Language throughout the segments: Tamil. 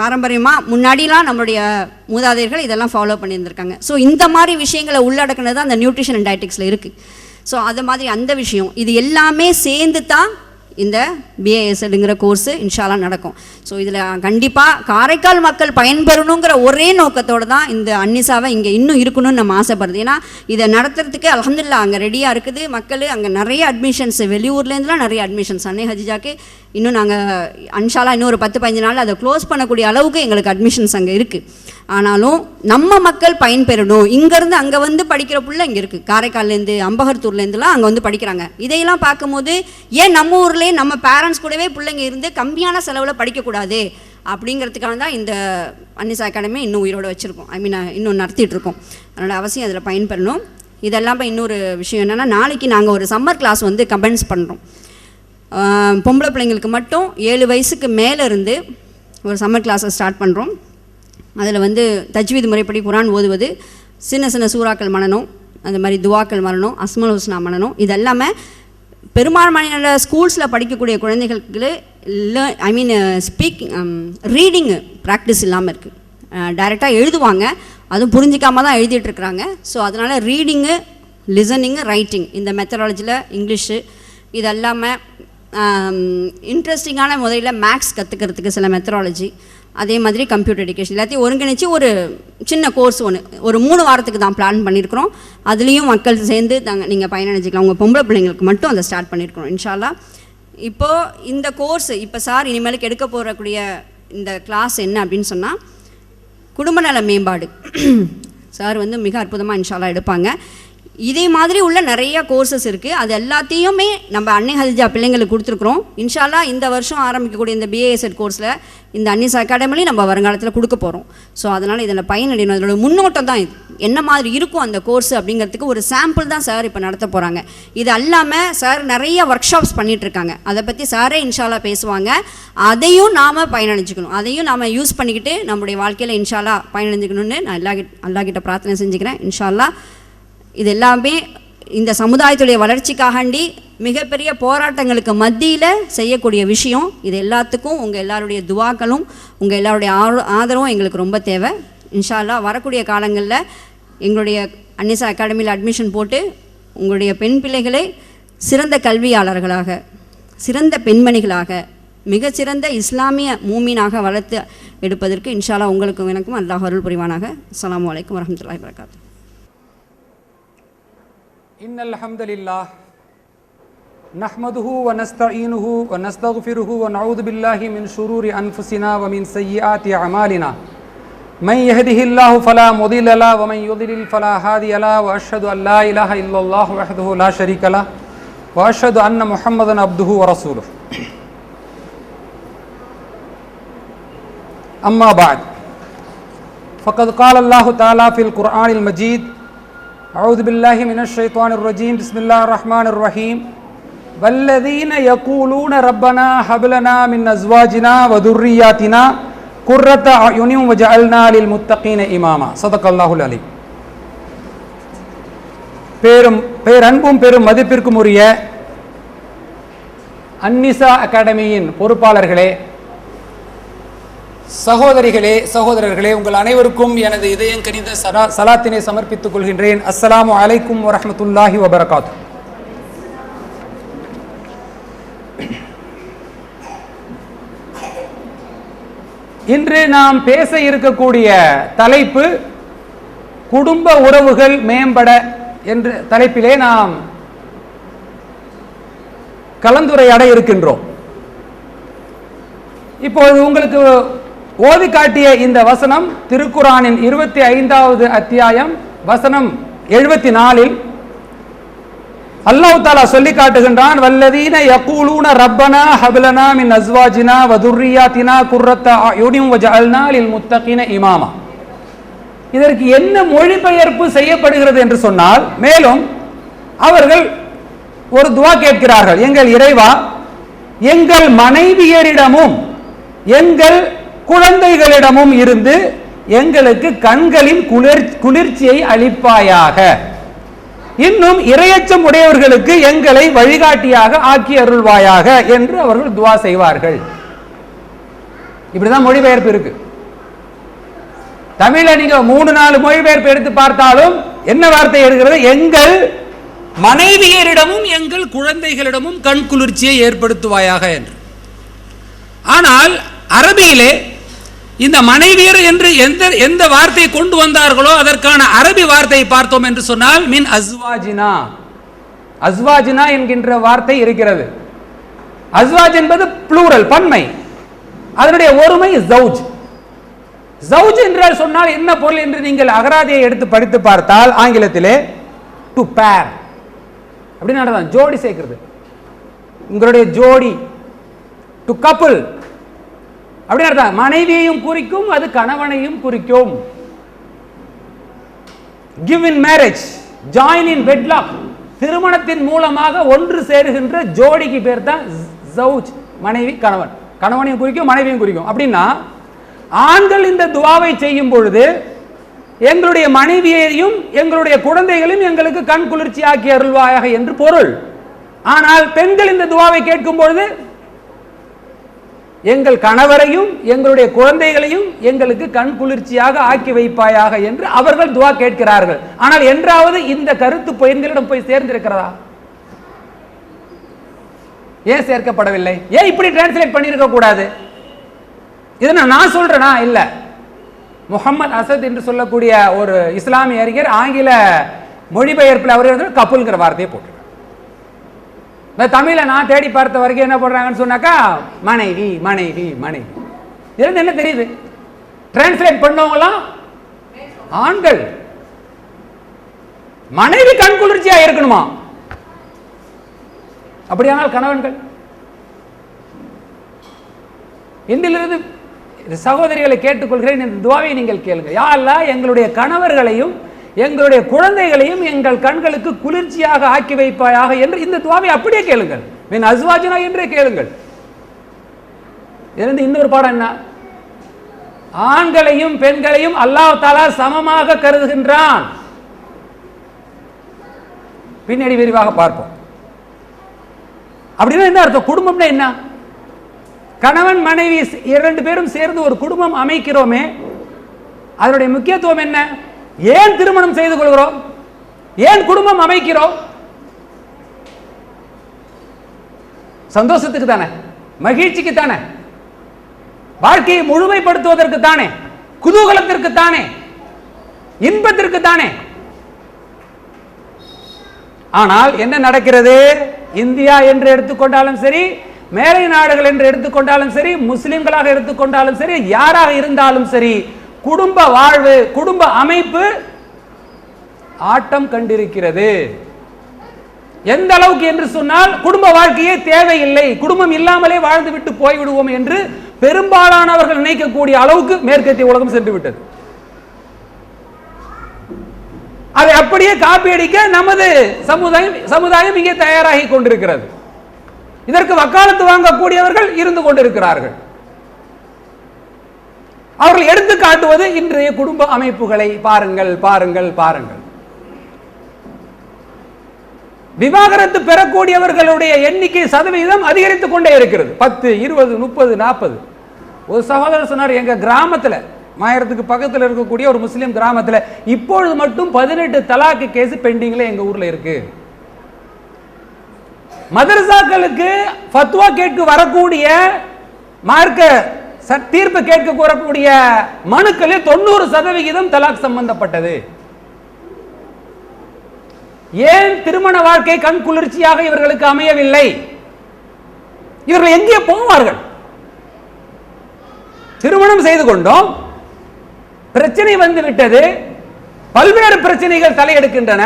பாரம்பரியமாக முன்னாடிலாம் நம்மளுடைய மூதாதையர்கள் இதெல்லாம் ஃபாலோ பண்ணியிருந்திருக்காங்க. ஸோ இந்த மாதிரி விஷயங்களை உள்ளடக்கினது அந்த நியூட்ரிஷன் அண்ட் டயட்டிக்ஸில் இருக்குது. ஸோ அது மாதிரி அந்த விஷயம் இது எல்லாமே சேர்ந்து தான் இந்த பிஏஎஸ்எல்ங்கிற கோர்ஸு இன்ஷால்லா நடக்கும். ஸோ இதில் கண்டிப்பாக காரைக்கால் மக்கள் பயன்பெறணுங்கிற ஒரே நோக்கத்தோடு தான் இந்த அன்னிசாவை இங்கே இன்னும் இருக்கணும்னு நம்ம ஆசைப்படுறது. ஏன்னா இதை நடத்துறதுக்கு அல்ஹம்துலில்லாஹ் அங்கே ரெடியாக இருக்குது மக்கள். அங்கே நிறைய அட்மிஷன்ஸ், வெளியூர்லேருந்துலாம் நிறைய அட்மிஷன்ஸ். அன்னை ஹஜிஜாக்கு இன்னும் நாங்கள் இன்ஷால்லா இன்னும் ஒரு 10-15 நாள் அதை க்ளோஸ் பண்ணக்கூடிய அளவுக்கு எங்களுக்கு அட்மிஷன்ஸ் அங்கே இருக்குது. ஆனாலும் நம்ம மக்கள் பயன்பெறணும். இங்கேருந்து அங்கே வந்து படிக்கிற புள்ள இங்கே இருக்குது. காரைக்கால்லேருந்து, அம்பகத்தூர்லேருந்துலாம் அங்கே வந்து படிக்கிறாங்க. இதையெல்லாம் பார்க்கும்போது ஏன் நம்ம ஊர்லேயே நம்ம பேரண்ட்ஸ் கூடவே பிள்ளைங்க இருந்து கம்மியான செலவில் படிக்கக்கூடாது அப்படிங்கிறதுக்காக தான் இந்த அன்னிசா அகாடமி இன்னும் உயிரோடு வச்சுருக்கோம். இன்னும் நடத்திட்டுருக்கோம். அதனோட அவசியம் அதில் பயன்பெறணும். இதெல்லாம் இன்னொரு விஷயம் என்னென்னா, நாளைக்கு நாங்கள் ஒரு சம்மர் கிளாஸ் வந்து கமெண்ட்ஸ் பண்ணுறோம். பொம்பளை பிள்ளைங்களுக்கு மட்டும் 7 வயசுக்கு மேலே இருந்து ஒரு சம்மர் கிளாஸை ஸ்டார்ட் பண்ணுறோம். அதில் வந்து தஜ்வீத் முறைப்படி குரான் ஓதுவது, சின்ன சின்ன சூறாக்கள் மனணும், அந்த மாதிரி துவாக்கள் மனணும், அஸ்மல் ஹுஸ்னா மனணும். இது எல்லாமே பெரும்பான்மையான ஸ்கூல்ஸில் படிக்கக்கூடிய குழந்தைகளுக்கு ரீடிங்கு ப்ராக்டிஸ் இல்லாமல் இருக்குது. டைரெக்டாக எழுதுவாங்க, அதுவும் புரிஞ்சிக்காமல் தான் எழுதிட்டுருக்குறாங்க. ஸோ அதனால் ரீடிங்கு, லிசனிங்கு, ரைட்டிங் இந்த மெத்தடாலஜியில் இங்கிலீஷு இது எல்லாமே இன்ட்ரெஸ்டிங்கான முறையில் மேக்ஸ் கற்றுக்கிறதுக்கு சில மெத்தடாலஜி, அதே மாதிரி கம்ப்யூட்டர் எஜுகேஷன் எல்லாத்தையும் ஒருங்கிணைச்சு ஒரு சின்ன கோர்ஸ் ஒரு 3 வாரத்துக்கு தான் பிளான் பண்ணியிருக்கிறோம். அதுலேயும் மக்கள் சேர்ந்து நீங்கள் பயனடைஞ்சிக்கலாம். உங்கள் பொம்பளை பிள்ளைங்களுக்கு மட்டும் அதை ஸ்டார்ட் பண்ணியிருக்கிறோம் இன்ஷால்லா. இப்போது இந்த கோர்ஸ் இப்போ சார் இனிமேலுக்கு எடுக்க போகக்கூடிய இந்த கிளாஸ் என்ன அப்படின்னு சொன்னால், குடும்ப நல மேம்பாடு. சார் வந்து மிக அற்புதமாக இன்ஷால்லா எடுப்பாங்க. இதே மாதிரி உள்ள நிறைய கோர்சஸ் இருக்குது. அது எல்லாத்தையுமே நம்ம அன்னை ஹதிஜா பிள்ளைங்களுக்கு கொடுத்துருக்குறோம். இன்ஷால்லா இந்த வருஷம் ஆரம்பிக்கக்கூடிய இந்த பிஏஎஸ்எட் கோர்ஸில் இந்த அன்னிசா அகாடமிலையும் நம்ம வருங்காலத்தில் கொடுக்க போகிறோம். ஸோ அதனால் இதில் பயனடையணும். அதோட முன்னோட்டம் தான் இது. என்ன மாதிரி இருக்கும் அந்த கோர்ஸ் அப்படிங்கிறதுக்கு ஒரு சாம்பிள் தான் சார் இப்போ நடத்த போகிறாங்க. இது அல்லாமல் சார் நிறைய ஒர்க் ஷாப்ஸ் பண்ணிகிட்ருக்காங்க. அதை பற்றி சாரே இன்ஷால்லா பேசுவாங்க. அதையும் நாம் பயனடைஞ்சிக்கணும். அதையும் நாம் யூஸ் பண்ணிக்கிட்டு நம்முடைய வாழ்க்கையில் இன்ஷால்லா பயனடைஞ்சிக்கணும்னு நான் அல்லாஹ்கிட்ட பிரார்த்தனை செஞ்சுக்கிறேன். இன்ஷால்லா இது எல்லாமே இந்த சமுதாயத்துடைய வளர்ச்சிக்காண்டி மிகப்பெரிய போராட்டங்களுக்கு மத்தியில் செய்யக்கூடிய விஷயம். இது எல்லாத்துக்கும் உங்கள் எல்லாருடைய துவாக்களும் உங்கள் எல்லாருடைய ஆதரவும் எங்களுக்கு ரொம்ப தேவை. இன்ஷா அல்லாஹ் வரக்கூடிய காலங்களில் எங்களுடைய அன்னிசா அகாடமியில் அட்மிஷன் போட்டு உங்களுடைய பெண் பிள்ளைகளை சிறந்த கல்வியாளர்களாக, சிறந்த பெண்மணிகளாக, மிகச்சிறந்த இஸ்லாமிய மூமீனாக வளர்த்து எடுப்பதற்கு இன்ஷா அல்லாஹ் உங்களுக்கும் எனக்கும் அல்லாஹ் அருள் புரிவானாக. அஸ்ஸலாமு அலைக்கும் வரஹ்மத்துல்லாஹி வபரகாத்துஹு. இன்னல் ஹம்தலில்லாஹ் நஹ்மதுஹு வ நஸ்தஈனுஹு வ நஸ்தக்ஃபிருஹு வ நஊது பில்லாஹி மின் ஷுரூரி அன்ஃபுஸினா வ மின் ஸய்யிஆத்தி அமாலினா மன் யஹ்திஹில்லாஹு ஃபலா முதில்ல லஹு வ மன் யுத்லில் ஃபலா ஹாதிய லஹு வ அஷ்ஹது அன் லா இலாஹ இல்லல்லாஹு வஹ்தஹு லா ஷரீக லஹு வ அஷ்ஹது அன்ன முஹம்மதன் அப்துஹு வ ரசூலுஹு. அம்மா பஅத் ஃபகத் क़ால அல்லாஹு தஆலா ஃபில் குர்ஆனில் மஜீத் அஊது பில்லாஹி மினஷ் ஷைத்தானிர் ரஜீம் பிஸ்மில்லாஹிர் ரஹ்மானிர் ரஹீம் வல்லதீன யகூலூன ரப்பனா ஹப் லனா மின் அஸ்வாஜினா வ துர்ரியாத்தினா குர்ரத அயுனின் வஜஅல்னா லில் முத்தகீன இமாமா. ஸதகல்லாஹுல் அலீம். பேரன்பும் பெரும் மதிப்பிற்கும் உரிய அன்னிசா அகாடமியின் பொறுப்பாளர்களே, சகோதரிகளே, சகோதரர்களே, உங்கள் அனைவருக்கும் எனது இதயம் கனிந்த சலாத்தினை சமர்ப்பித்துக் கொள்கின்றேன். அஸ்ஸலாமு அலைக்கும் வரஹ்மத்துல்லாஹி வபரகாத்துஹு. இன்று நாம் பேச இருக்கக்கூடிய தலைப்பு குடும்ப உறவுகள் மேம்பட என்ற தலைப்பிலே நாம் கலந்துரையாட இருக்கின்றோம். இப்போது உங்களுக்கு ஓதி காட்டிய இந்த வசனம் திருக்குரானின் 25வது அத்தியாயம் வசனம் 74 அல்லாஹ் தஆலா சொல்லி காட்டுகின்றான், வல்லதீன யகூலூன ரப்பனா ஹப் லனா மின் அஸ்வாஜினா வ துர்ரியாத்தினா குர்ரத அயுனின் வஜஅல்னா லில் முத்தகீன இமாமா. இதற்கு என்ன மொழிபெயர்ப்பு செய்யப்படுகிறது என்று சொன்னால், மேலும் அவர்கள் ஒரு துவா கேட்கிறார்கள், எங்கள் இறைவா, எங்கள் மனைவியரிடமும் எங்கள் குழந்தைகளிடமும் இருந்து எங்களுக்கு கண்களின் குளிர்ச்சியை அளிப்பாயாக, இன்னும் இறையச்சம் உடையவர்களுக்கு எங்களை வழிகாட்டியாக ஆக்கி அருள்வாயாக என்று அவர்கள் துவா செய்வார்கள். இப்படிதான் மொழிபெயர்ப்பு இருக்கு. தமிழ நீங்க 3-4 மொழிபெயர்ப்பு எடுத்து பார்த்தாலும் என்ன வார்த்தை இருக்கிறது? எங்கள் மனைவியரிடமும் எங்கள் குழந்தைகளிடமும் கண் குளிர்ச்சியை ஏற்படுத்துவாயாக என்று. ஆனால் அரபியிலே இந்த மனைவியர் என்று எந்த வார்த்தை கொண்டு வந்தார்களோ அதற்கான அரபி வார்த்தையை பார்த்தோம் என்று சொன்னால் மின் அஸ்வாஜினா, அஸ்வாஜினா என்கின்ற வார்த்தை இருக்கிறது. அஸ்வாஜ் என்பது ப்ளூரல், பன்மை. அதனுடைய ஒருமை ஜவுஜ். ஜவுஜ் என்றால் சொன்னால் என்ன பொருள் என்று நீங்கள் அகராதியை எடுத்து படித்து பார்த்தால் ஆங்கிலத்திலே டு பேர் அப்படின்னு அர்த்தம், ஜோடி சேர்க்கிறது. உங்களுடைய ஜோடி, டு கப்புள் அப்படின்னு அர்த்தம். மனைவியையும் குறிக்கும், அது கணவனையும் குறிக்கும். Give in marriage, join in wedlock, திருமணத்தின் மூலமாக ஒன்று சேருகின்ற ஜோடிக்கு பேர் தான் ஜவுஜ். மனைவி கணவன், கணவனையும் குறிக்கும் மனைவியும் குறிக்கும். அப்படின்னா ஆண்கள் இந்த துவாவை செய்யும் பொழுது எங்களுடைய மனைவியையும் எங்களுடைய குழந்தைகளையும் எங்களுக்கு கண் குளிர்ச்சி ஆக்கி அருள்வாயாக என்று பொருள். ஆனால் பெண்கள் இந்த துவாவை கேட்கும் பொழுது எங்கள் கணவரையும் எங்களுடைய குழந்தைகளையும் எங்களுக்கு கண் குளிர்ச்சியாக ஆக்கி வைப்பாயாக என்று அவர்கள் துவா கேட்கிறார்கள். ஆனால் என்றாவது இந்த கருத்து பெண்களிடம் போய் சேர்ந்திருக்கிறதா? ஏன் சேர்க்கப்படவில்லை? ஏன் இப்படி டிரான்ஸ்லேட் பண்ணியிருக்க கூடாது? இதை நான் சொல்றேனா? இல்ல, முகமது அசத் என்று சொல்லக்கூடிய ஒரு இஸ்லாமிய அறிஞர் ஆங்கில மொழிபெயர்ப்பில் அவர் கப்புல்ங்கிற வார்த்தையை போட்டு, தமிழை நான் தேடி பார்த்த வரைக்கும் என்ன போடுறாங்கன்னு சொன்னாக்கா மனைவி மனைவி மனைவி. இதுல என்ன தெரியுது? டிரான்ஸ்லேட் பண்ணவங்களாம் ஆண்கள். மனைவி கண் குளிர்ச்சியா இருக்கணுமா? அப்படியானால் கணவன்கள் இன்றிலிருந்து சகோதரிகளை கேட்டுக்கொள்கிறேன், இந்த துவாவை நீங்கள் கேளுங்க. யா அல்லாஹ், எங்களுடைய கணவர்களையும் எங்களுடைய குழந்தைகளையும் எங்கள் கண்களுக்கு குளிர்ச்சியாக ஆக்கி வைப்பாயாக என்று இந்த துவாவை அப்படியே கேளுங்கள். மின் அஸ்வாஜினா என்றே கேளுங்கள். இதிலிருந்து இன்னொரு பாடம் என்ன? ஆண்களையும் பெண்களையும் அல்லாஹ் தஆலா சமமாக கருதுகின்றான். பின்னாடி விரிவாக பார்ப்போம். அப்படின்னா என்ன அர்த்தம்? குடும்பம்னா என்ன? கணவன் மனைவி 2 பேரும் சேர்ந்து ஒரு குடும்பம் அமைக்கிறோமே, அதனுடைய முக்கியத்துவம் என்ன? ஏன் திருமணம் செய்து கொள்கிறோம்? ஏன் குடும்பம் அமைக்கிறோம்? சந்தோஷத்துக்கு தானே, மகிழ்ச்சிக்கு தானே, வாழ்க்கையை முழுமைப்படுத்துவதற்கு தானே, குதூகலத்திற்கு தானே, இன்பத்திற்கு தானே. ஆனால் என்ன நடக்கிறது? இந்தியா என்று எடுத்துக்கொண்டாலும் சரி, மேலை நாடுகள் என்று எடுத்துக்கொண்டாலும் சரி, முஸ்லிம்களாக எடுத்துக்கொண்டாலும் சரி, யாராக இருந்தாலும் சரி, குடும்ப வாழ்வு, குடும்ப அமைப்பு ஆட்டம் கண்டிருக்கிறது. எந்த அளவுக்கு என்று சொன்னால், குடும்ப வாழ்க்கையே தேவையில்லை, குடும்பம் இல்லாமலே வாழ்ந்து விட்டு போய்விடுவோம் என்று பெரும்பாலானவர்கள் நினைக்கக்கூடிய அளவுக்கு மேற்கத்திய உலகம் சென்று விட்டது. அதை அப்படியே காப்பி அடிக்க நமது சமுதாயம் இங்கே தயாராகி கொண்டிருக்கிறது. இதற்கு வக்காலத்து வாங்கக்கூடியவர்கள் இருந்து கொண்டிருக்கிறார்கள். அவர்கள் எடுத்து காட்டுவது இன்றைய குடும்ப அமைப்புகளை பாருங்கள் பாருங்கள் பாருங்கள். விவாகரத்து பெறக்கூடியவர்களுடைய எண்ணிக்கை சதவீதம் அதிகரித்துக் கொண்டே இருக்கிறது. 10, 20, 30, 40. ஒரு சகோதரர் சொன்னார், எங்க கிராமத்தில், மாயரத்துக்கு பக்கத்தில் இருக்கக்கூடிய ஒரு முஸ்லிம் கிராமத்தில் இப்பொழுது மட்டும் 18 தலாக்கு கேஸ் பெண்டிங்ல எங்க ஊர்ல இருக்கு. மதரசாக்களுக்கு ஃபத்வா கேட்க வரக்கூடிய, மார்க்க தீர்ப்பு கேட்க கூறக்கூடிய மனுக்களில் 90% தலாக் சம்பந்தப்பட்டது. ஏன் திருமண வாழ்க்கை கண் குளிர்ச்சியாக இவர்களுக்கு அமையவில்லை? இவர்கள் எங்கே போவார்கள்? திருமணம் செய்து கொண்டோம், பிரச்சனை வந்து விட்டது, பல்வேறு பிரச்சனைகள் தலையெடுக்கின்றன.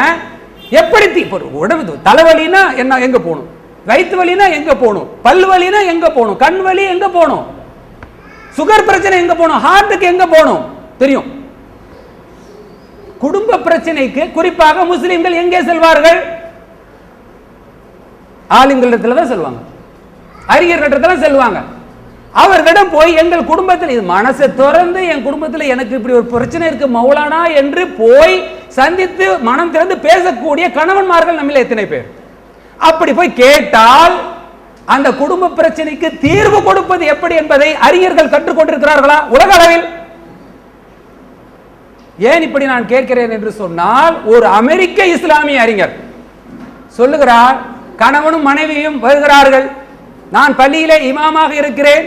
எப்படி உடம்பு தலைவலினா என்ன, எங்க போகணும்? வயிற்று வலினா எங்க போகணும்? பல் வலினா எங்க போகணும்? கண் வலி எங்க போகணும்? சுகர் பிரச்சனை எங்க போகணும்? ஹார்ட்டுக்கு எங்க போகணும்? தெரியும். குடும்ப பிரச்சனைக்கு குறிப்பாக முஸ்லிம்கள் எங்கே செல்வார்கள்? ஆளுங்களிடத்துல தான் செல்வாங்க, அறிஞர்களிடத்துல செல்வாங்க. அவர்களிடம் போய் எங்கள் குடும்பத்தில், இது மனசை திறந்து என் குடும்பத்தில் எனக்கு இப்படி ஒரு பிரச்சனை இருக்கு மௌலானா என்று போய் சந்தித்து மனம் திறந்து பேசக்கூடிய கணவன்மார்கள் நம்மள எத்தனை பேர்? அப்படி போய் கேட்டால் அந்த குடும்ப பிரச்சனைக்கு தீர்வு கொடுப்பது எப்படி என்பதை அறிஞர்கள் கற்றுக்கொண்டிருக்கிறார்களா உலக அளவில்? ஏன் இப்படி நான் கேட்கிறேன் என்று சொன்னால், ஒரு அமெரிக்க இஸ்லாமிய அறிஞர் சொல்லுகிறார், கணவனும் மனைவியும் வருகிறார்கள், நான் பள்ளியிலே இமாமாக இருக்கிறேன்,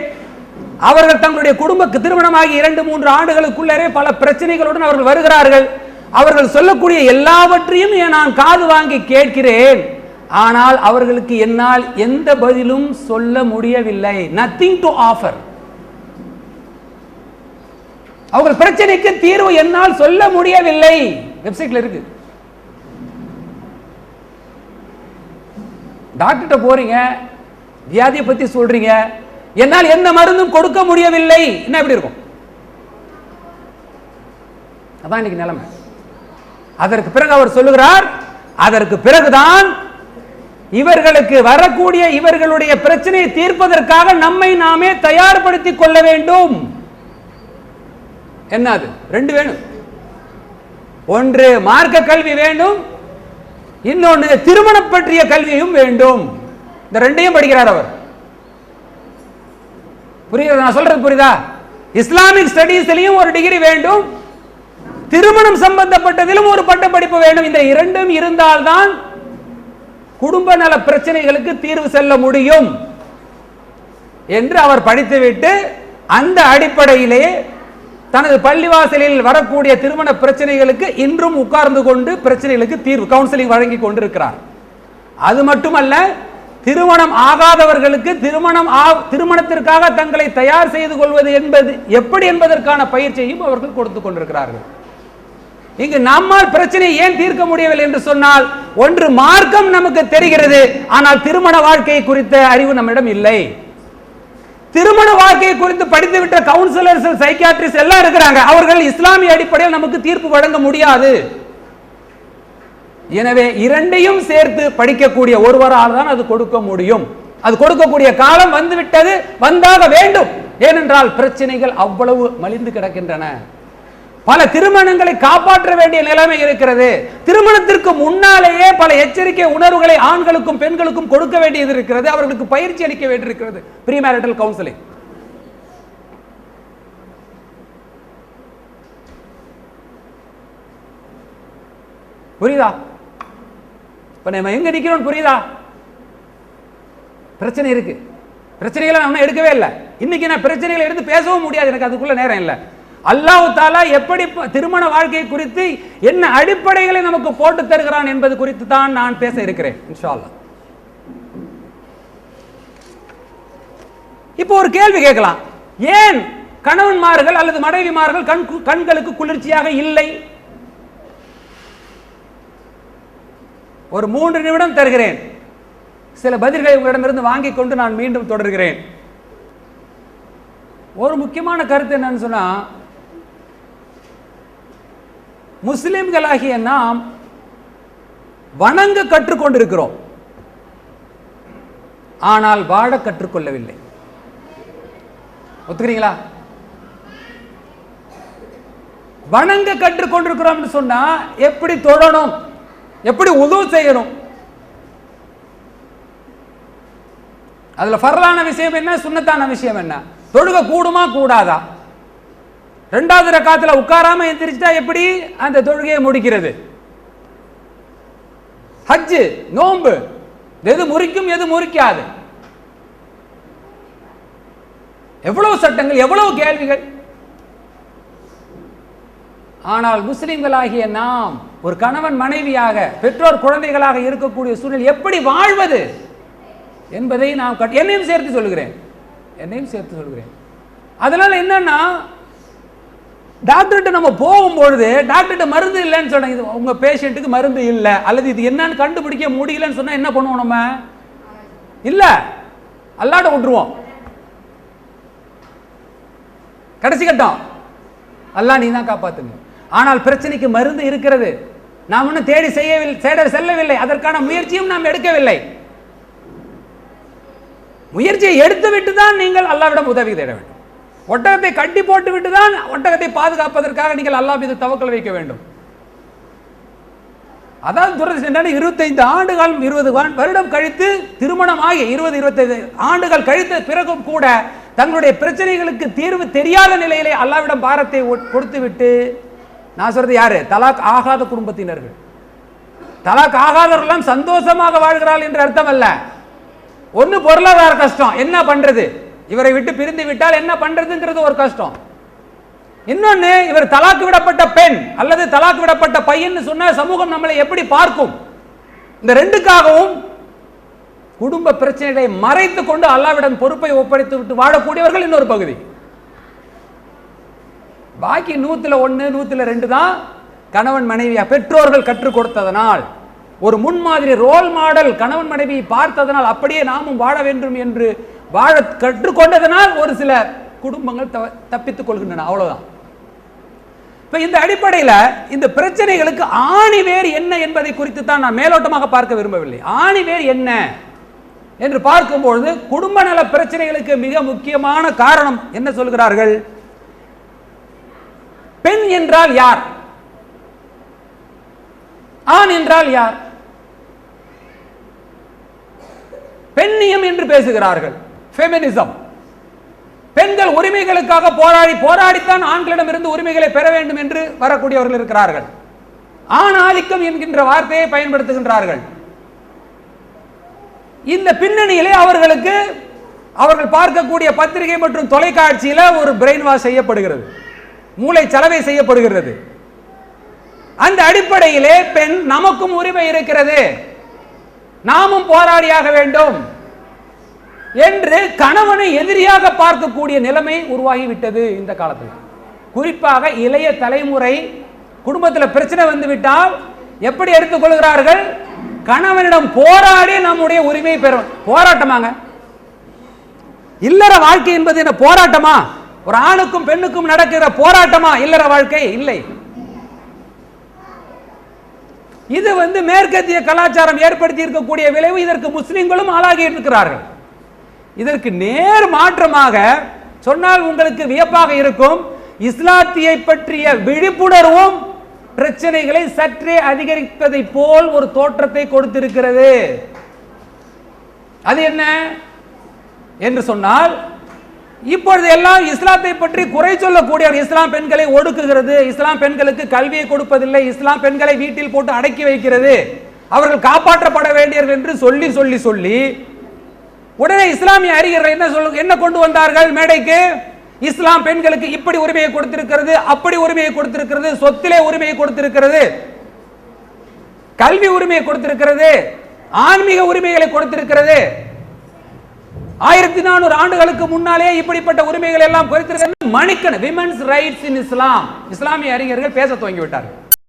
அவர்கள் தங்களுடைய குடும்ப திருமணமாகி 2-3 ஆண்டுகளுக்குள்ளே பல பிரச்சனைகளுடன் அவர்கள் வருகிறார்கள், அவர்கள் சொல்லக்கூடிய எல்லாவற்றையும் நான் காது வாங்கி கேட்கிறேன், ஆனால் அவர்களுக்கு என்னால் எந்த பதிலும் சொல்ல முடியவில்லை. Nothing to offer. அவர்கள் பிரச்சனைக்கு தீர்வு என்னால் சொல்ல முடியவில்லை. வெப்சைட்ல இருக்கு. டாக்டர் போறீங்க, வியாதியை பத்தி சொல்றீங்க, என்னால் எந்த மருந்தும் கொடுக்க முடியவில்லை, என்ன எப்படி இருக்கும்? அதான் இன்னைக்கு நிலைமை. அதற்கு பிறகு அவர் சொல்லுகிறார், அதற்கு பிறகுதான் இவர்களுக்கு வரக்கூடிய இவர்களுடைய பிரச்சனையை தீர்ப்பதற்காக நம்மை நாமே தயார்படுத்திக் கொள்ள வேண்டும். என்னது? 2 வேணும். ஒன்று மார்க்க கல்வி வேண்டும், இன்னொன்று திருமணம் பற்றிய கல்வியும் வேண்டும். இந்த 2ஐயும் படிக்கிறார் அவர். புரியுதா நான் சொல்றது? புரியுதா? இஸ்லாமிக் ஸ்டடீஸ்லயும் ஒரு டிகிரி வேண்டும், திருமணம் சம்பந்தப்பட்டதிலும் ஒரு பட்ட படிப்பு வேண்டும். இந்த 2ம் இருந்தால்தான் குடும்ப நல பிரச்சனைகளுக்கு தீர்வு செல்ல முடியும் என்று அவர் படித்துவிட்டு, அந்த அடிப்படையிலே தனது பள்ளிவாசலில் வரக்கூடிய திருமண பிரச்சனைகளுக்கு இன்றும் உட்கார்ந்து கொண்டு பிரச்சனைகளுக்கு தீர்வு கவுன்சிலிங் வழங்கி கொண்டிருக்கிறார். அது மட்டுமல்ல, திருமணம் ஆகாதவர்களுக்கு திருமணத்திற்காக தங்களை தயார் செய்து கொள்வது என்பது எப்படி என்பதற்கான பயிற்சியையும் அவர்கள் கொடுத்துக் கொண்டிருக்கிறார்கள். இங்கு நம்மால் பிரச்சனை ஏன் தீர்க்க முடியவில்லை என்று சொன்னால், ஒன்று மார்க்கம் நமக்கு தெரிகிறது, ஆனால் திருமண வாழ்க்கை குறித்த அறிவு நம்மிடம் இல்லை. திருமண வாழ்க்கையை குறித்து படித்துவிட்ட கவுன்சிலர்ஸ், சைக்கியாட்ரிஸ்ட் எல்லாம் இருக்கிறாங்க, அவர்கள் இஸ்லாமிய அடிப்படையில் நமக்கு தீர்ப்பு வழங்க முடியாது. எனவே 2ஐயும் சேர்த்து படிக்கக்கூடிய ஒருவரால் தான் அது கொடுக்க முடியும். அது கொடுக்கக்கூடிய காலம் வந்துவிட்டது, வந்தாக வேண்டும். ஏனென்றால் பிரச்சனைகள் அவ்வளவு மலிந்து கிடக்கின்றன. பல திருமணங்களை காப்பாற்ற வேண்டிய நிலைமை இருக்கிறது. திருமணத்திற்கு முன்னாலேயே பல எச்சரிக்கை உணர்வுகளை ஆண்களுக்கும் பெண்களுக்கும் கொடுக்க வேண்டியது இருக்கிறது. அவர்களுக்கு பயிற்சி அளிக்க வேண்டியிருக்கிறது. Premarital counselling. புரியுதா? இப்ப நம்ம எங்க நிக்கிறோம் புரியுதா? பிரச்சனை இருக்கு. பிரச்சனைகளை நம்ம எடுக்கவே இல்லை. இன்னைக்கு நான் பிரச்சனைகளை எடுத்து பேசவும் முடியாது, எனக்கு அதுக்குள்ள நேரம் இல்லை. அல்லாஹ் தஆலா எப்படி திருமண வாழ்க்கை குறித்து என்ன அடிப்படைகளை நமக்கு போட்டு தருகிறான் என்பது குறித்து தான் நான் பேச இருக்கிறேன் இன்ஷா அல்லாஹ். இப்போ ஒரு கேள்வி கேட்கலாம், ஏன் கணவன்மார்கள் அல்லது மனைவிமார்கள் கண்களுக்கு குளிர்ச்சியாக இல்லை? ஒரு 3 நிமிடம் தருகிறேன், சில பதில்களை உங்களிடமிருந்து வாங்கிக் கொண்டு நான் மீண்டும் தொடர்கிறேன். ஒரு முக்கியமான கருத்து என்னன்னு சொன்னா, முஸ்லிம்களாகிய நாம் வணங்க கற்றுக்கொண்டிருக்கிறோம், ஆனால் வாழ கற்றுக்கொள்ளவில்லை. ஒத்துக்கிறீங்களா? வணங்க கற்றுக்கொண்டிருக்கிறோம் சொன்னா எப்படி தொழணும், எப்படி உது செய்யணும், அதுல ஃபர்லான விஷயம் என்ன, சுன்னத்தான விஷயம் என்ன, தொழுக கூடுமா கூடாதா, 2வது ரக்காத்துல உட்காராம எந்திரிச்சிட்டா எப்படி அந்த தொழுகையை முடிக்கிறது, ஹஜ் நோன்பு எது முறிக்கும் எது முறிக்காது, எவ்வளவு சட்டங்கள், எவ்வளவு கேள்விகள். ஆனால் முஸ்லிம்களாகிய நாம் ஒரு கணவன் மனைவியாக, பெற்றோர் குழந்தைகளாக இருக்கக்கூடிய சூழல் எப்படி வாழ்வது என்பதை நாம் என்னையும் சேர்த்து சொல்கிறேன். அதனால என்னன்னா, டாக்டர்கிட்ட நம்ம போகும்பொழுது டாக்டர்கிட்ட மருந்து இல்லைன்னு சொன்னா, இது உங்க பேஷண்ட்டுக்கு மருந்து இல்லை அல்லது இது என்னன்னு கண்டுபிடிக்க முடியலன்னு சொன்னா என்ன பண்ணுவோம்? நம்ம இல்ல அல்லாட்ட விட்டுருவோம். கடைசி கட்டம் அல்லாஹ் நீ தான் காப்பாத்துங்க. ஆனால் பிரச்சனைக்கு மருந்து இருக்கிறது, நாம் இன்னும் தேடி செல்லவில்லை, அதற்கான முயற்சியும் நாம் எடுக்கவில்லை. முயற்சியை எடுத்து விட்டு தான் நீங்கள் அல்லாஹ்விடம் உதவி தேட வேண்டும். ஒட்டகத்தை கட்டி போட்டு விட்டு தான் ஒட்டகத்தை பாதுகாப்பதற்காக நீங்கள் அல்லாஹ் மீது தவக்கல் வைக்க வேண்டும். அதாவது துரதிர்ஷ்டம் என்னன்னா 25 ஆண்டுகள் 20 வருடம் கழித்து திருமணமாகி 20-25 ஆண்டுகள் கழித்த பிறகும் கூட தங்களுடைய பிரச்சனைகளுக்கு தீர்வு தெரியாத நிலையிலே அல்லாஹ்விடம் பாரத்தை கொடுத்து விட்டு, நான் சொல்றது யாரு? தலாக் ஆகாத குடும்பத்தினர்கள். தலாக் ஆகாதவர்கள் சந்தோஷமாக வாழ்கிறாள் என்று அர்த்தம் அல்ல. ஒன்னு பொருளாதார கஷ்டம், என்ன பண்றது, இவரை விட்டு பிரிந்து விட்டால் என்ன பண்றதுங்கிறது ஒரு கஷ்டம். இன்னொன்னு, இவர் தலாக்கு விடப்பட்ட பெண் அல்லது தலாக்கு விடப்பட்ட பையன் சொன்னா சமூகம் நம்மளை எப்படி பார்க்கும்? இந்த ரெண்டுக்காகவும் குடும்ப பிரச்சனைகளை மறைத்து கொண்டு அல்லாஹ்விடம் பொறுப்பை ஒப்படைத்து விட்டு வாழக்கூடியவர்கள் இன்னொரு பகுதி. பாக்கி 100-1 100-2 தான் கணவன் மனைவியா பெற்றோர்கள் கற்றுக் கொடுத்ததனால், ஒரு முன்மாதிரி ரோல் மாடல் கணவன் மனைவி பார்த்ததனால் அப்படியே நாமும் வாழ வேண்டும் என்று வாழ கற்றுக்கொண்டதனால் ஒரு சில குடும்பங்கள் தப்பித்துக் கொள்கின்றன, அவ்வளவுதான். இப்ப இந்த அடிப்படையில் இந்த பிரச்சனைகளுக்கு ஆணிவேர் என்ன என்பதை குறித்து தான் நான் மேலோட்டமாக பார்க்க விரும்பவில்லை. ஆணிவேர் என்ன என்று பார்க்கும்பொழுது குடும்ப நல பிரச்சனைகளுக்கு மிக முக்கியமான காரணம் என்ன சொல்கிறார்கள்? பெண் என்றால் யார், ஆண் என்றால் யார்? பெண்ணியம் என்று பேசுகிறார்கள், ஃபெமினிசம். பெண்கள் உரிமைகளுக்காக போராடித்தான் ஆண்களிடம் இருந்து உரிமைகளை பெற வேண்டும் என்று வரக்கூடியவர்கள் இருக்கிறார்கள். ஆண் ஆதிக்கம் என்கின்ற வார்த்தையை பயன்படுத்துகின்றார்கள். இந்த பின்னணியிலே அவர்கள் பார்க்கக்கூடிய பத்திரிகை மற்றும் தொலைக்காட்சியில ஒரு பிரெயின் வாஷ் செய்யப்படுகிறது, மூளை சலவை செய்யப்படுகிறது. அந்த அடிப்படையிலே பெண் நமக்கும் உரிமை இருக்கிறது, நாமும் போராடியாக வேண்டும் என்று கணவனை எதிரியாக பார்க்கக்கூடிய நிலைமை உருவாகிவிட்டது இந்த காலத்தில். குறிப்பாக இளைய தலைமுறை குடும்பத்தில் பிரச்சனை வந்துவிட்டால் எப்படி எடுத்துக்கொள்கிறார்கள்? கணவனிடம் போராடி நம்முடைய உரிமையை பெறும். போராட்டமாங்க, இல்லற வாழ்க்கை என்பது என்ன போராட்டமா? ஒரு ஆணுக்கும் பெண்ணுக்கும் நடக்கிற போராட்டமா இல்லற வாழ்க்கை? இல்லை. இது மேற்கத்திய கலாச்சாரம் ஏற்படுத்தி இருக்கக்கூடிய விளைவு. இதற்கு முஸ்லிம்களும் ஆளாகி இருக்கிறார்கள். இதற்கு நேர் மாற்றமாக சொன்னால் உங்களுக்கு வியப்பாக இருக்கும், இஸ்லாத்தியை பற்றிய விழிப்புணர்வும் பிரச்சனைகளை சற்றே அதிகரிப்பதை போல் ஒரு தோற்றத்தை கொடுத்திருக்கிறது. அது என்ன என்று சொன்னால், இப்பொழுது எல்லாம் இஸ்லாத்தை பற்றி குறை சொல்லக்கூடிய இஸ்லாம் பெண்களை ஒடுக்குகிறது, இஸ்லாம் பெண்களுக்கு கல்வியை கொடுப்பதில்லை, இஸ்லாம் பெண்களை வீட்டில் போட்டு அடக்கி வைக்கிறது, அவர்கள் காப்பாற்றப்பட வேண்டியவர்கள் என்று சொல்லி சொல்லி சொல்லி உடனே இஸ்லாமிய அறிஞர்கள் என்ன கொண்டு வந்தார்கள் மேடைக்கு? இஸ்லாம் பெண்களுக்கு இப்படி உரிமையை கொடுத்திருக்கிறது, அப்படி உரிமையை கொடுத்திருக்கிறது, சொத்திலே உரிமையை கொடுத்திருக்கிறது, கல்வி உரிமையை கொடுத்திருக்கிறது, ஆன்மீக உரிமைகளை கொடுத்திருக்கிறது. 1400 ஆண்டுகளுக்கு முன்னாலே இப்படிப்பட்ட உரிமைகள் எல்லாம் கொடுத்திருக்கிறது. மணிக்கண விமென்ஸ் ரைட்ஸ் இன் இஸ்லாம் இஸ்லாமிய அறிஞர்கள் பேச துவங்கி விட்டார்கள்.